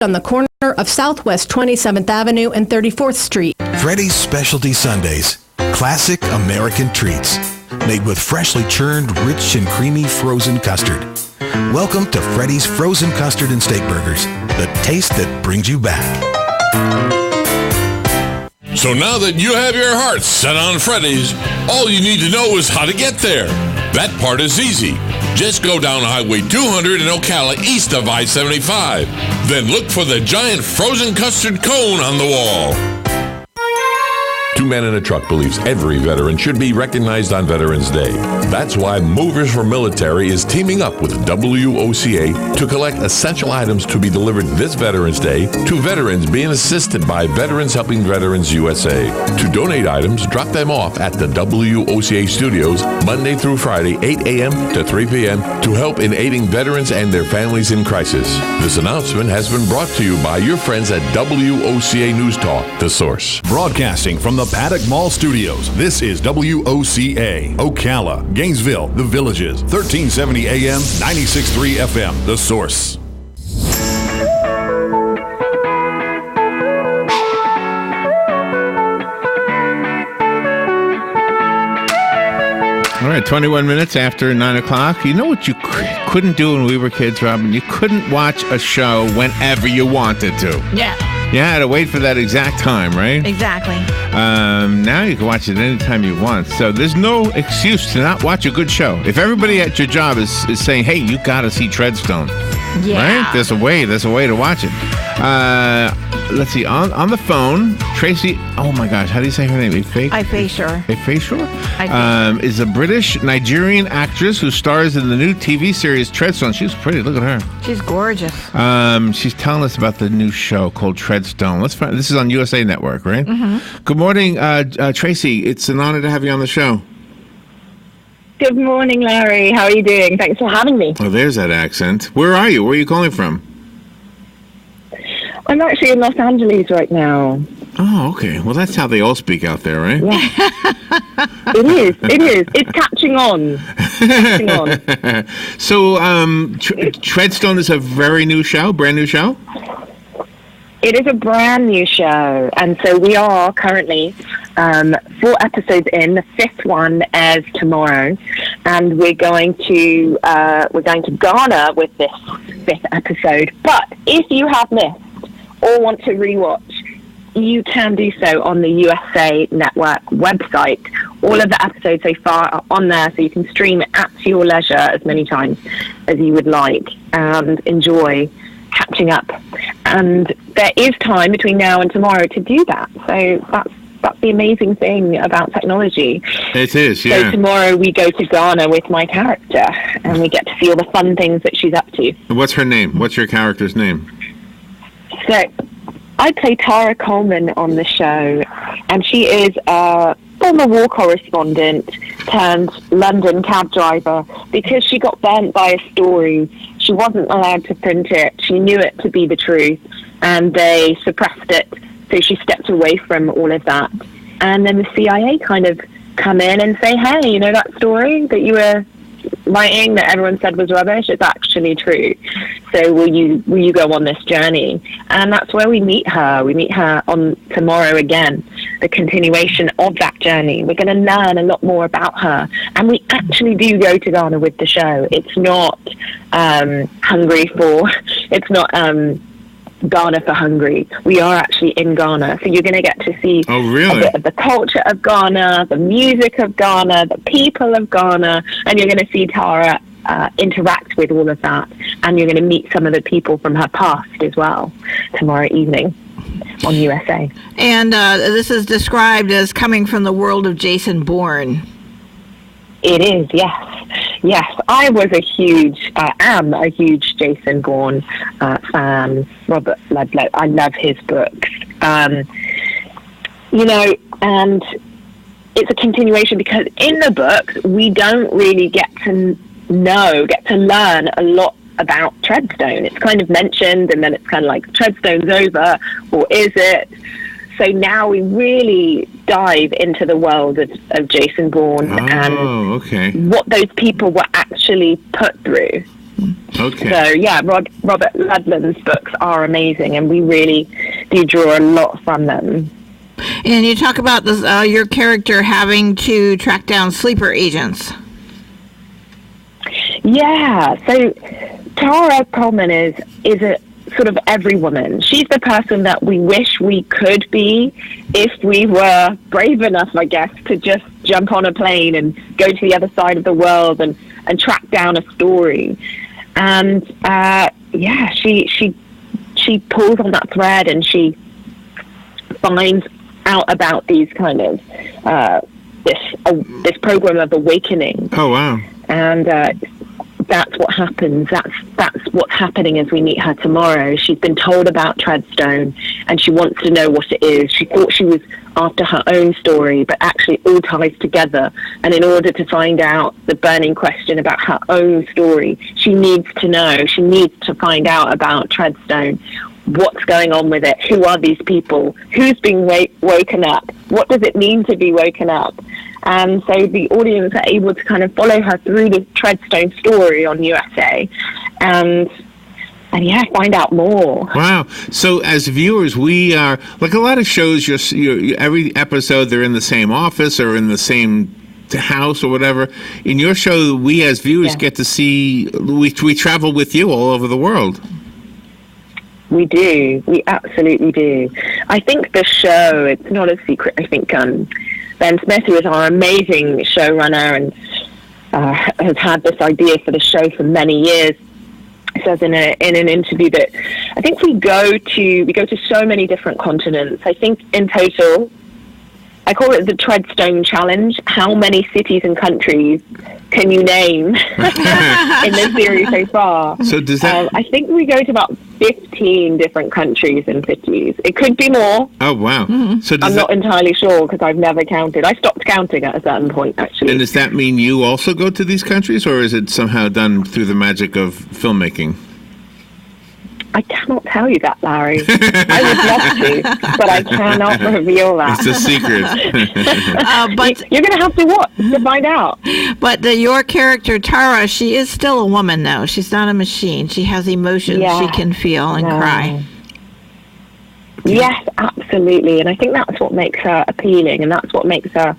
on the corner of Southwest 27th Avenue and 34th Street. Freddy's Specialty Sundaes. Classic American treats. Made with freshly churned, rich and creamy frozen custard. Welcome to Freddy's Frozen Custard and Steak Burgers. The taste that brings you back. So now that you have your heart set on Freddy's, all you need to know is how to get there. That part is easy. Just go down Highway 200 in Ocala east of I-75. Then look for the giant frozen custard cone on the wall. Two Men in a Truck believes every veteran should be recognized on Veterans Day. That's why Movers for Military is teaming up with WOCA to collect essential items to be delivered this Veterans Day to veterans being assisted by Veterans Helping Veterans USA. To donate items, drop them off at the WOCA studios Monday through Friday, 8 a.m. to 3 p.m. to help in aiding veterans and their families in crisis. This announcement has been brought to you by your friends at WOCA News Talk, The Source. Broadcasting from the Paddock Mall Studios, this is WOCA, Ocala, Gainesville, The Villages, 1370 AM, 96.3 FM, The Source. All right, 21 minutes after 9 o'clock. You know what you couldn't do when we were kids, Robin? You couldn't watch a show whenever you wanted to. Yeah. You had to wait for that exact time, right? Exactly. Now you can watch it anytime you want. So there's no excuse to not watch a good show. If everybody at your job is saying, hey, you got to see Treadstone. Yeah. Right? There's a way to watch it. Let's see. On the phone, Tracy, oh my gosh, how do you say her name? Ifeachor. Ifeachor? Is a British-Nigerian actress who stars in the new TV series Treadstone. She's pretty. Look at her. She's gorgeous. She's telling us about the new show called Treadstone. Let's find. This is on USA Network, right? Mm-hmm. Good morning, Tracy. It's an honor to have you on the show. Good morning, Larry. How are you doing? Thanks for having me. Oh, there's that accent. Where are you? Where are you calling from? I'm actually in Los Angeles right now. Oh, okay. Well, that's how they all speak out there, right? Yeah. It is. It's catching on. So, Treadstone is a very new show, brand new show? It is a brand new show, and so we are currently 4 episodes in. The 5th one airs tomorrow, and we're going to Ghana with this 5th episode. But if you have missed or want to rewatch, you can do so on the USA Network website. All of the episodes so far are on there, so you can stream it at your leisure as many times as you would like and enjoy catching up. And there is time between now and tomorrow to do that. So that's the amazing thing about technology. It is, yeah. So tomorrow we go to Ghana with my character, and we get to see all the fun things that she's up to. What's her name? What's your character's name? So I play Tara Coleman on the show, and she is a former war correspondent turned London cab driver because she got burnt by a story. She wasn't allowed to print it. She knew it to be the truth, and they suppressed it. So she stepped away from all of that. And then the CIA kind of come in and say, hey, you know that story that you were writing that everyone said was rubbish? It's actually true. So will you go on this journey? And that's where we meet her. We meet her on tomorrow again, the continuation of that journey. We're going to learn a lot more about her. And we actually do go to Ghana with the show. It's not Ghana for Hungry. We are actually in Ghana. So you're going to get to see a bit of the culture of Ghana, the music of Ghana, the people of Ghana, and you're going to see Tara interact with all of that. And you're going to meet some of the people from her past as well tomorrow evening on USA. And this is described as coming from the world of Jason Bourne. It is, yes. Yes, I am a huge Jason Bourne fan. Robert Ludlow, I love his books. And it's a continuation because in the books, we don't really get to learn a lot about Treadstone. It's kind of mentioned, and then it's kind of like, Treadstone's over, or is it? So now we really dive into the world of Jason Bourne and what those people were actually put through. Okay. So, yeah, Robert Ludlum's books are amazing, and we really do draw a lot from them. And you talk about this, your character having to track down sleeper agents. Yeah, so Tara Coleman is a sort of every woman. She's the person that we wish we could be if we were brave enough, I guess, to just jump on a plane and go to the other side of the world and track down a story. And she pulls on that thread, and she finds out about these kind of this program of awakening. Oh, wow. And that's what happens. That's what's happening as we meet her tomorrow. She's been told about Treadstone, and she wants to know what it is. She thought she was after her own story, but actually it all ties together. And in order to find out the burning question about her own story, she needs to know. She needs to find out about Treadstone. What's going on with it? Who are these people? Who's being woken up? What does it mean to be woken up? And so the audience are able to kind of follow her through the Treadstone story on USA and find out more. Wow. So as viewers, we are, like a lot of shows, you're every episode, they're in the same office or in the same house or whatever. In your show, we as viewers get to see, we travel with you all over the world. We do. We absolutely do. I think the show, it's not a secret. I think Ben Smith, who is our amazing showrunner and has had this idea for the show for many years, says in an interview that I think we go to so many different continents. I think in total, I call it the Treadstone Challenge. How many cities and countries can you name in this series so far? So does that? I think we go to about 15 different countries and cities. It could be more. Oh, wow. Mm-hmm. So I'm not entirely sure because I've never counted. I stopped counting at a certain point, actually. And does that mean you also go to these countries, or is it somehow done through the magic of filmmaking? I cannot tell you that, Larry. I would love to, but I cannot reveal that. It's a secret. But you're going to have to watch to find out. But your character, Tara, she is still a woman, though. She's not a machine. She has emotions she can feel and cry. Yes, absolutely. And I think that's what makes her appealing, and that's what makes her,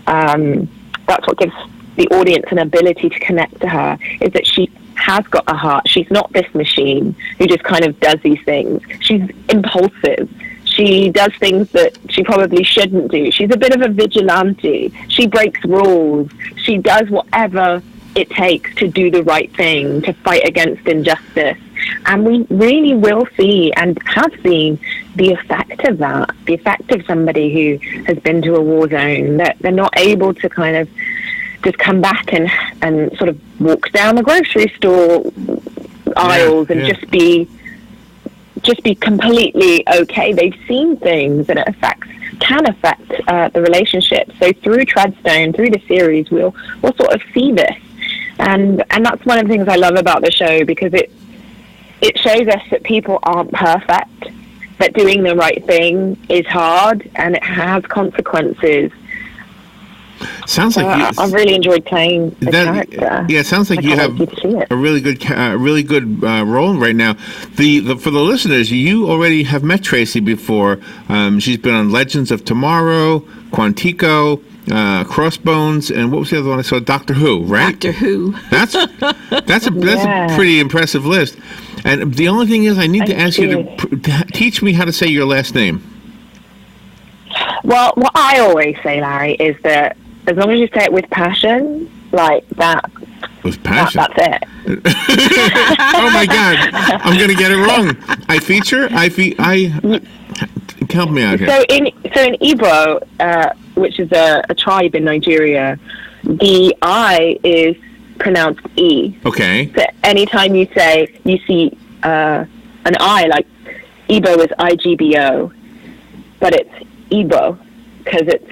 that's what gives the audience an ability to connect to her, is that she has got a heart. She's not this machine who just kind of does these things. She's impulsive. She does things that she probably shouldn't do. She's a bit of a vigilante. She breaks rules. She does whatever it takes to do the right thing, to fight against injustice. And we really will see and have seen the effect of that, the effect of somebody who has been to a war zone, that they're not able to kind of just come back and sort of walk down the grocery store aisles and just be completely okay. They've seen things, and it can affect the relationship. So through Treadstone, through the series, we'll sort of see this, and that's one of the things I love about the show, because it shows us that people aren't perfect, that doing the right thing is hard and it has consequences. Sounds like I've really enjoyed playing the character. Yeah, it sounds like you have a really good role right now. For the listeners, you already have met Tracy before. She's been on Legends of Tomorrow, Quantico, Crossbones, and what was the other one I saw? Doctor Who, right? Doctor Who. That's a pretty impressive list. And the only thing is, I need to ask you to teach me how to say your last name. Well, what I always say, Larry, is that as long as you say it with passion, like that. With passion? That's it. Oh, my God. I'm going to get it wrong. Ifeachor? Help me out here. So in Igbo, which is a tribe in Nigeria, the I is pronounced E. Okay. So anytime you see an I, like Igbo is IGBO, but it's Igbo because it's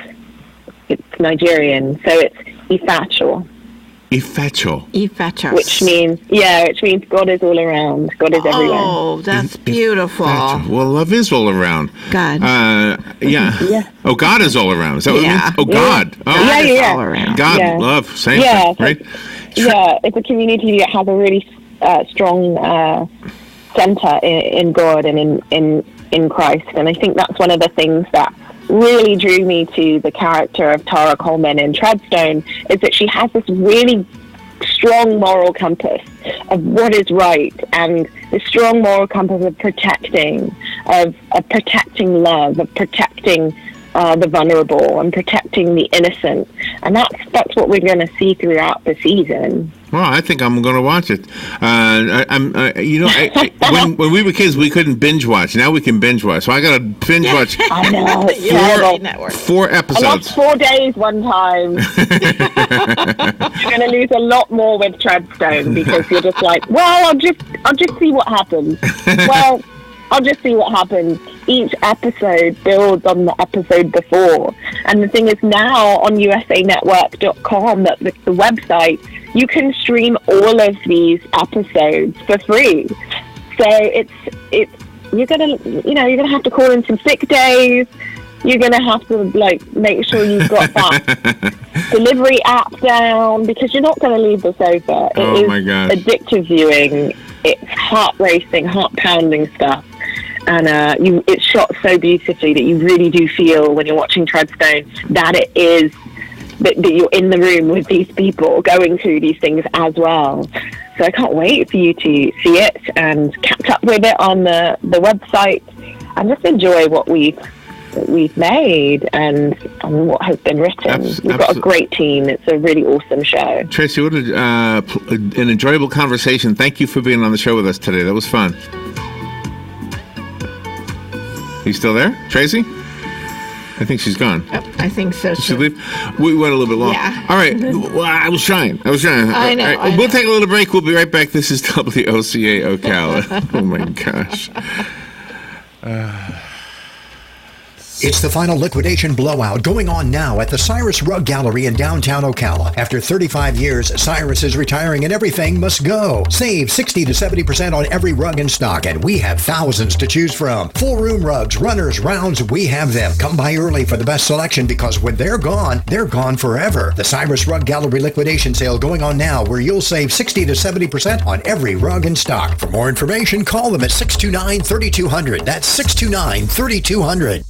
Nigerian, so it's Ifeachor. Ifeachor. Which means God is all around. God is everywhere. Oh, that's beautiful. Well, love is all around. God. Yeah. Oh, God is all around. Is that what it means? Oh, God. Oh, yeah. All around. God, love, same thing, right? Yeah, it's a community that has a really center in God and in Christ. And I think that's one of the things that really drew me to the character of Tara Coleman in Treadstone, is that she has this really strong moral compass of what is right, and the strong moral compass of protecting love, of protecting the vulnerable, and protecting the innocent. And that's what we're going to see throughout the season. Well, I think I'm going to watch it. When we were kids, we couldn't binge watch. Now we can binge watch. So I got to binge watch. I know. Four episodes. I lost 4 days one time. You're going to lose a lot more with Treadstone, because you're just like, well, I'll just see what happens. Well, I'll just see what happens. Each episode builds on the episode before. And the thing is, now on usanetwork.com, the website, you can stream all of these episodes for free. So you're gonna have to call in some sick days. You're gonna have to make sure you've got that delivery app down, because you're not gonna leave the sofa. It is my gosh. Addictive viewing. It's heart racing, heart pounding stuff. And it's shot so beautifully that you really do feel, when you're watching Treadstone, that it is that you're in the room with these people going through these things as well. So I can't wait for you to see it and catch up with it on the website, and just enjoy what we've made and what has been written. We've got a great team. It's a really awesome show. Tracy, what an enjoyable conversation. Thank you for being on the show with us today. That was fun. You still there, Tracy? I think she's gone. Oh, I think so. Did she leave? We went a little bit long. Yeah. All right. Well, I was trying. I know. All right. We'll take a little break. We'll be right back. This is WOCA Ocala. Oh, my gosh. It's the final liquidation blowout going on now at the Cyrus Rug Gallery in downtown Ocala. After 35 years, Cyrus is retiring and everything must go. Save 60 to 70% on every rug in stock, and we have thousands to choose from. Full room rugs, runners, rounds, we have them. Come by early for the best selection, because when they're gone forever. The Cyrus Rug Gallery liquidation sale going on now, where you'll save 60 to 70% on every rug in stock. For more information, call them at 629-3200. That's 629-3200.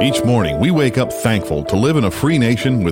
Each morning, we wake up thankful to live in a free nation with